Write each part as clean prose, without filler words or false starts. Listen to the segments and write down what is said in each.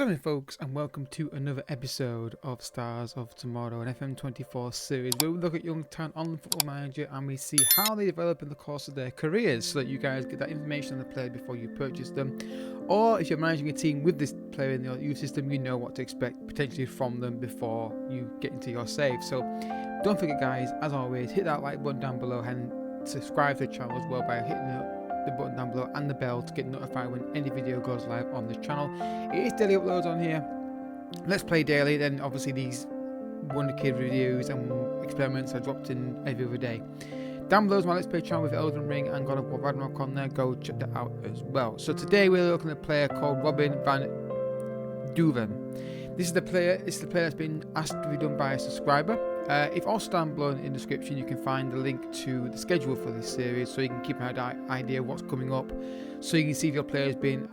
Hello folks, and welcome to another episode of Stars of Tomorrow, an FM24 series where we look at young talent on the Football Manager and we see how they develop in the course of their careers, so that you guys get that information on the player before you purchase them. Or if you're managing a team with this player in your youth system, you know what to expect potentially from them before you get into your save. So don't forget guys, as always, hit that like button down below and subscribe to the channel as well by hitting the button down below and the bell to get notified when any video goes live on this channel. It is daily uploads on here. Let's Play daily, then obviously these Wonderkid reviews and experiments are dropped in every other day. Down below is my Let's Play channel with Elden Ring and God of War Ragnarok on there. Go check that out as well. So today we're looking at a player called Jason Van Duiven. This is the player that's been asked to be done by a subscriber. If also down below in the description you can find the link to the schedule for this series, so you can keep an idea of what's coming up, so you can see if your player has been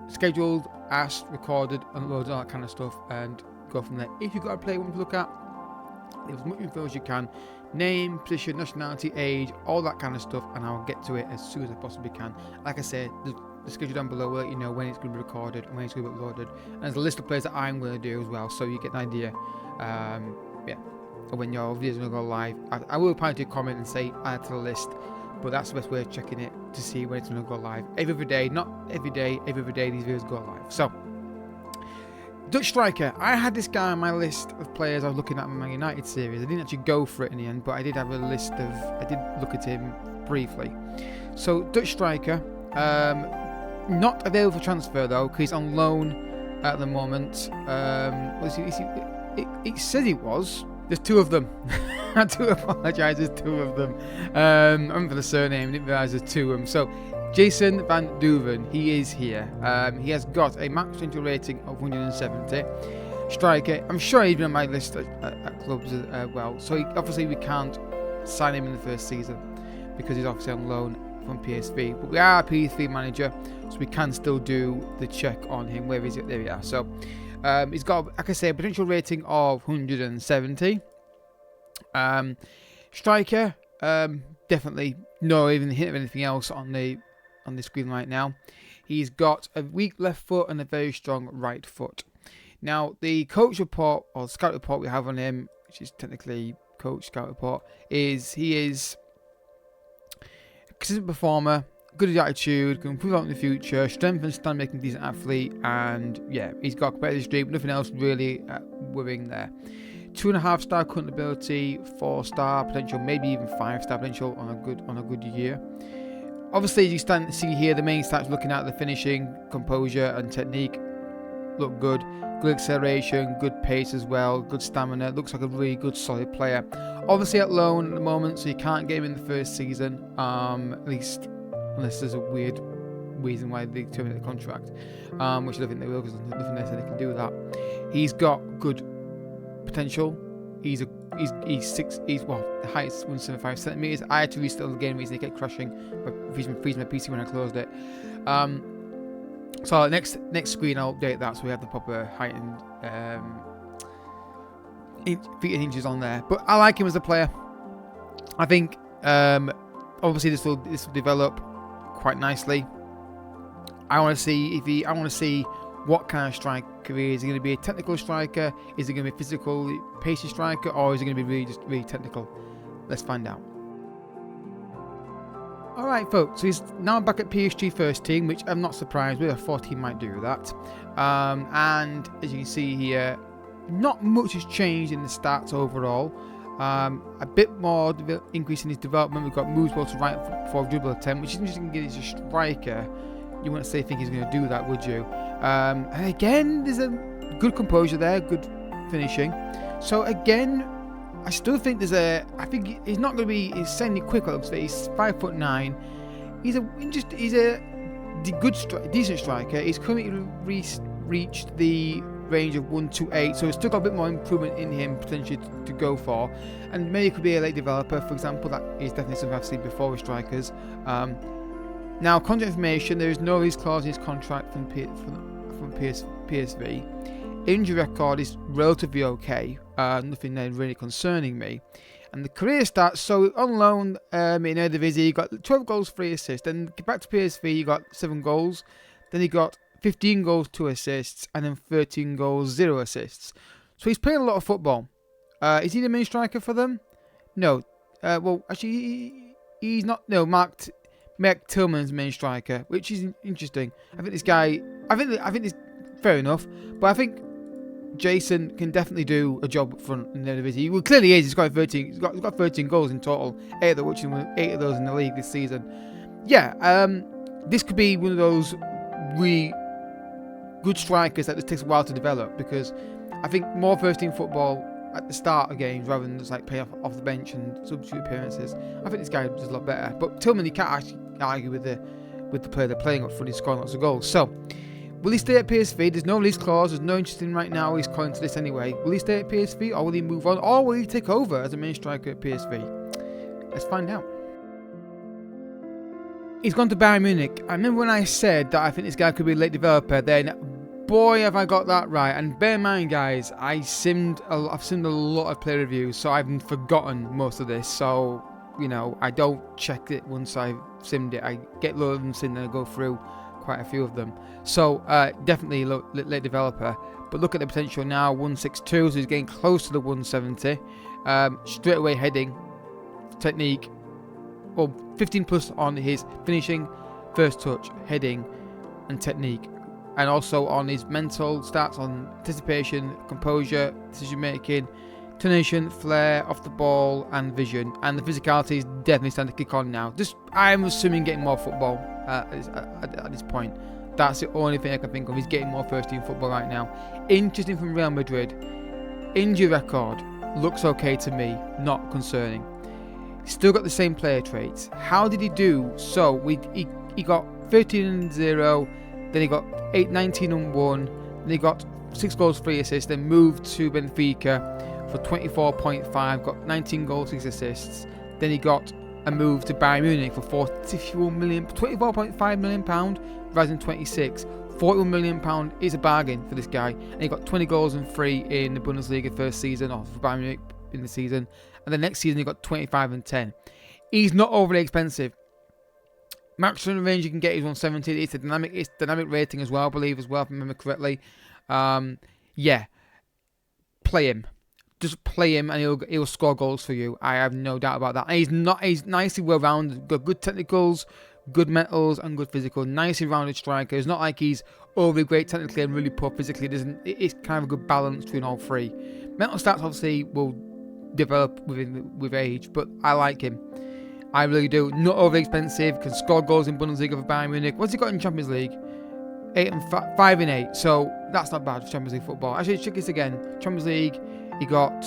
scheduled, asked, recorded, uploaded, all that kind of stuff, and go from there. If you've got a player you want to look at, leave as much info as you can, name, position, nationality, age, all that kind of stuff, and I'll get to it as soon as I possibly can. Like I said, the schedule down below will let you know when it's going to be recorded and when it's going to be uploaded, and there's a list of players that I'm going to do as well, so you get an idea. When your video is going to go live. I will probably do a comment and say add to the list, but that's the best way of checking it to see when it's going to go live. Every other day, not every day, every other day these videos go live. So, Dutch striker. I had this guy on my list of players I was looking at in my United series. I didn't actually go for it in the end, but I did have a list of, I did look at him briefly. So, Dutch striker, not available for transfer though, because he's on loan at the moment. It said he was. There's two of them. I do apologise, there's two of them. I remember the surname, I didn't realise there's two of them. So, Jason Van Duiven, he is here. He has got a max potential rating of 170. Striker, I'm sure he's been on my list at clubs as well. So, obviously, we can't sign him in the first season because he's obviously on loan from PSV. But we are a PSV manager, so we can still do the check on him. Where is it? There we are. So, he's got, like I say, a potential rating of 170. Striker, definitely no even hint of anything else on the screen right now. He's got a weak left foot and a very strong right foot. Now, the coach report or scout report we have on him, which is technically coach scout report, is he is a consistent performer, good attitude, can improve out in the future, strength and stand making decent athlete, and yeah, he's got competitive streak, but nothing else really worrying there. 2.5-star current ability, 4-star potential, maybe even 5-star potential on a good year. Obviously, as you see here, the main stats looking at the finishing, composure, and technique look good. Good acceleration, good pace as well, good stamina. Looks like a really good, solid player. Obviously, at loan at the moment, so you can't get him in the first season, at least. Unless there's a weird reason why they terminate the contract, which I don't think they will, because there's nothing they said they can do with that. He's got good potential. The height is 175 centimeters. I had to restart the game recently, kept crashing, but freezing my PC when I closed it. So next screen I'll update that so we have the proper height and feet and inches on there. But I like him as a player. I think obviously this will develop quite nicely. I want to see what kind of striker he is. Is he going to be a technical striker? Is he going to be a physical, pacey striker, or is he going to be really technical? Let's find out. All right, folks. So he's now back at PSG first team, which I'm not surprised with. I thought he might do that. And as you can see here, not much has changed in the stats overall. A bit more increase in his development. We've got moves well to right for a dribble attempt, which is interesting. He's a striker. You wouldn't say think he's going to do that, would you? And again, there's a good composure there, good finishing. So again, I still think I think he's not going to be insanely quick. Looks like he's 5'9". He's a decent striker. He's currently reached the range of 128, so it's still got a bit more improvement in him potentially to go for, and maybe it could be a late developer, for example. That is definitely something I've seen before with strikers. Now, contract information: there is no release clause in his contract from PSV. Injury record is relatively okay, nothing there really concerning me. And the career stats: so on loan in Eredivisie, he got 12 goals, 3 assists. Then back to PSV, he got 7 goals. Then he got 15 goals, 2 assists, and then 13 goals, 0 assists. So he's playing a lot of football. Is he the main striker for them? No. Well, actually, he's not. No, Mark Tillman's main striker, which is interesting. I think this guy. I think this fair enough, but I think Jason can definitely do a job up front in the division. Well, clearly is. He's got 13. He's got 13 goals in total. 8 of those in the league this season. Yeah. This could be one of those really good strikers that just takes a while to develop, because I think more first team football at the start of games rather than just like play off the bench and substitute appearances. I think this guy does a lot better. But Tillman, you can't actually argue with the player they're playing up front. He's scoring lots of goals. So, will he stay at PSV? There's no release clause. There's no interest in right now. He's calling to this anyway. Will he stay at PSV, or will he move on, or will he take over as a main striker at PSV? Let's find out. He's gone to Bayern Munich. I remember when I said that I think this guy could be a late developer, then boy have I got that right. And bear in mind, guys, I've simmed a lot of player reviews, so I've forgotten most of this. So, you know, I don't check it once I've simmed it. I get loads of them simmed and I go through quite a few of them. So, definitely late developer. But look at the potential now, 162, so he's getting close to the 170. Straight away heading, technique, well, 15 plus on his finishing, first touch, heading, and technique. And also on his mental stats, on anticipation, composure, decision making, tonation, flair, off the ball, and vision. And the physicality is definitely starting to kick on now. I'm assuming getting more football at this point. That's the only thing I can think of. He's getting more first team football right now. Interesting from Real Madrid. Injury record looks okay to me, not concerning. Still got the same player traits. How did he do? So he got 13-0, then he got 19-1, then he got 6 goals, 3 assists, then moved to Benfica for 24.5, got 19 goals, 6 assists. Then he got a move to Bayern Munich for 24.5 million pound, Ryzen 26. 41 million pound is a bargain for this guy, and he got 20 goals and 3 in the Bundesliga first season, or for Bayern Munich in the season. And the next season he got 25 and 10. He's not overly expensive. Maximum range you can get is 170. It's dynamic rating as well, I believe, as well, if I remember correctly. Yeah, play him. Just play him, and he'll score goals for you. I have no doubt about that. And he's nicely well rounded. Got good technicals, good mentals, and good physical. Nicely rounded striker. It's not like he's overly great technically and really poor physically. It's kind of a good balance between all three. Mental stats obviously will develop with age, but I like him. I really do. Not overly expensive. Can score goals in Bundesliga for Bayern Munich. What's he got in Champions League? 5 and 8. So that's not bad for Champions League football. Actually, check this again. Champions League. He got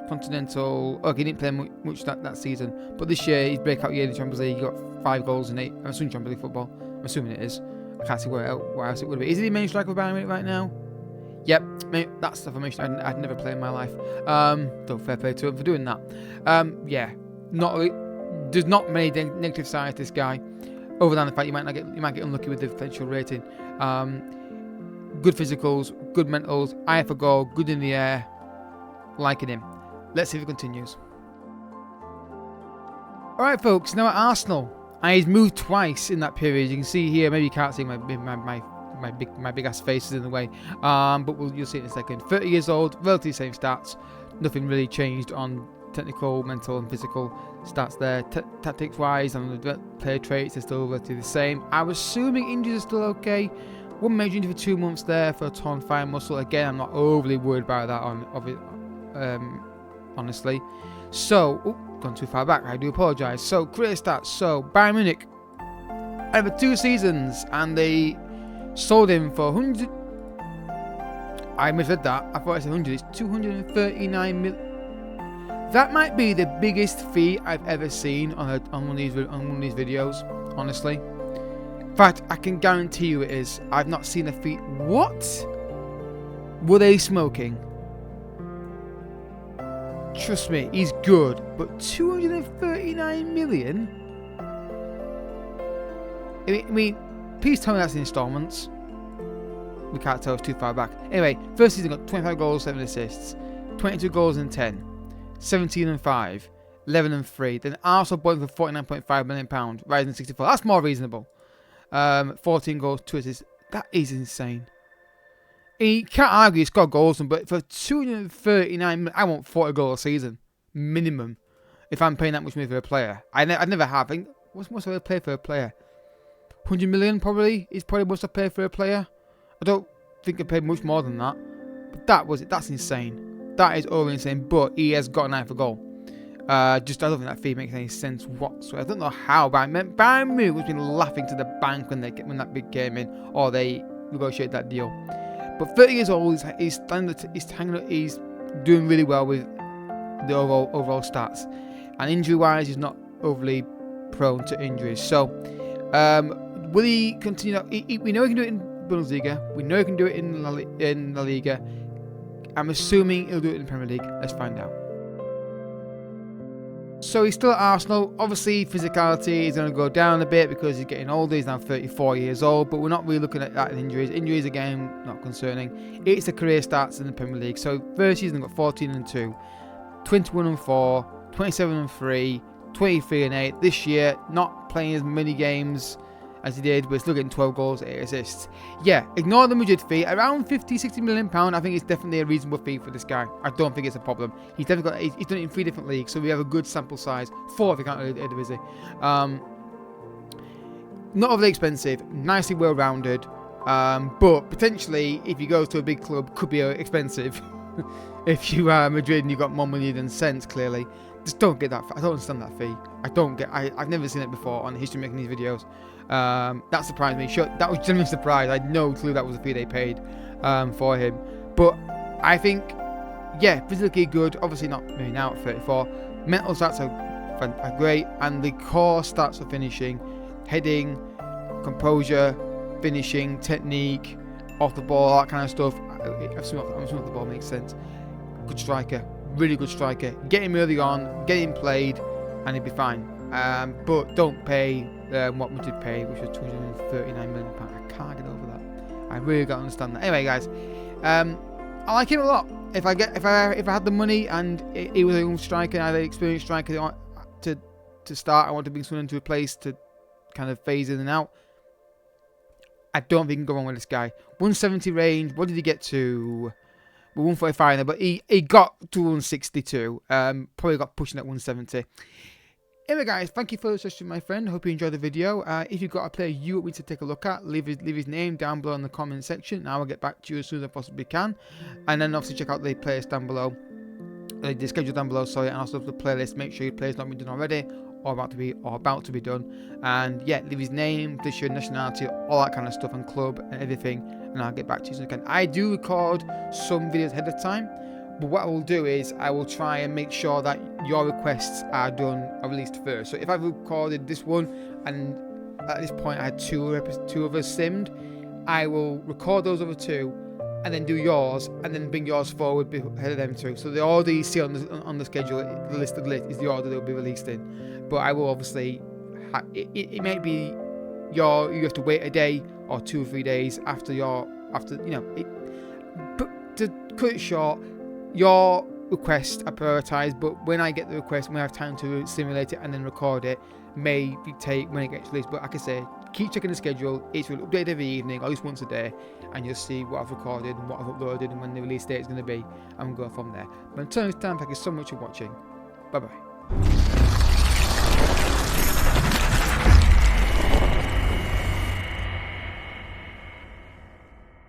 Continental. Okay, he didn't play much that season, but this year his breakout year in the Champions League, he got 5 goals in 8. I'm assuming Champions League football. I'm assuming it is. I can't see where else it would be. Is he the main striker for Bayern Munich right now? Yep, that's the formation I'd never play in my life. Don't fair play to him for doing that. Yeah, there's not many negative sides to this guy, other than the fact you might get unlucky with the potential rating. Good physicals, good mentals, eye for goal, good in the air, liking him. Let's see if it continues. Alright folks, now at Arsenal. He's moved twice in that period. You can see here, maybe you can't see my big ass face is in the way, but you'll see it in a second. 30 years old, relatively same stats. Nothing really changed on technical, mental, and physical stats there. Tactics wise and the player traits are still relatively the same. I'm assuming injuries are still okay. One major injury for 2 months there for a torn thigh muscle. Again, I'm not overly worried about that honestly. So, gone too far back, I do apologise. So, career stats. So, Bayern Munich, over 2 seasons, and they sold him for 100. I misread that. I thought I said 100. It's 239 million. That might be the biggest fee I've ever seen on one of these videos. Honestly, in fact, I can guarantee you it is. I've not seen a fee. What? Were they smoking? Trust me, he's good, but 239 million. I mean, please tell me that's in installments. We can't tell, it's too far back. Anyway, first season got 25 goals, 7 assists, 22 goals and 10, 17 and 5, 11 and 3. Then Arsenal bought him for £49.5 million, Ryzen 64. That's more reasonable. 14 goals, 2 assists, That is insane. You can't argue he scored goals, but for 239 minutes, I want 40 goals a season. Minimum. If I'm paying that much money for a player. I never have. What's most I pay for a player? 100 million probably is probably most I pay for a player. I don't think I paid much more than that. But that's insane. That is all insane. But he has got an eye for goal. I don't think that fee makes any sense whatsoever. I don't know how, but I meant Bayern Munich has been laughing to the bank when that bid came in, or they negotiated that deal. But 30 years old, he's doing really well with the overall stats, and injury-wise, he's not overly prone to injuries. So, will he continue? We know he can do it in Bundesliga. We know he can do it in La Liga. I'm assuming he'll do it in the Premier League. Let's find out. So he's still at Arsenal. Obviously, physicality is going to go down a bit because he's getting older. He's now 34 years old, but we're not really looking at that in injuries. Injuries, again, not concerning. It's the career stats in the Premier League. So first season, got 14-2, 21-4, 27-3, 23-8. This year, not playing as many games as he did, but still getting 12 goals, 8 assists. Yeah, ignore the Madrid fee. Around 50-60 million pound. I think it's definitely a reasonable fee for this guy. I don't think it's a problem. He's definitely he's done it in 3 different leagues, so we have a good sample size. 4 if you can't Eredivisie. Not overly expensive, nicely well-rounded, but potentially, if he goes to a big club, could be expensive. If you are Madrid and you've got more money than sense, clearly. Just don't get that. I don't understand that fee. I've never seen it before on History Making these videos. That surprised me. Sure, that was genuinely surprised. I had no clue that was the fee they paid for him. But I think, yeah, physically good. Obviously not maybe now at 34. Mental stats are great, and the core stats of finishing, heading, composure, finishing, technique, off the ball, all that kind of stuff. I'm assuming off the ball makes sense. Good striker. Really good striker. Get him early on, get him played, and he'll be fine. But don't pay what we did pay, which was 239 million pounds. I can't get over that. I really don't understand that. Anyway, guys, I like him a lot. If I had the money and he was a young striker, and I had an experienced striker to start, I want to bring someone into a place to kind of phase in and out. I don't think you can go wrong with this guy. 170 range. What did he get to? 145 there, but he got to 162. Probably got pushing at 170. Anyway, guys, thank you for the session, my friend. Hope you enjoyed the video. If you've got a player you want me to take a look at, leave his name down below in the comment section, and I will get back to you as soon as I possibly can. And then obviously check out the players down below, the schedule down below, sorry, and also the playlist. Make sure your player's not been done already, or about to be done. And yeah, leave his name, position, nationality, all that kind of stuff, and club and everything, and I'll get back to you as soon as I can. I do record some videos ahead of time, but what I will do is I will try and make sure that your requests are released first. So if I've recorded this one and at this point I had two others simmed, I will record those other 2 and then do yours, and then bring yours forward ahead of them 2. So the order you see on the schedule, the list is the order they'll be released in. But I will obviously, it might be you have to wait a day or 2 or 3 days after but to cut it short, your requests are prioritised, but when I get the request, when I have time to simulate it and then record it, may take when it gets released. But like I say, keep checking the schedule. It's updated every evening, or at least once a day, and you'll see what I've recorded and what I've uploaded and when the release date is going to be, and we'll go from there. But until next time, thank you so much for watching. Bye bye.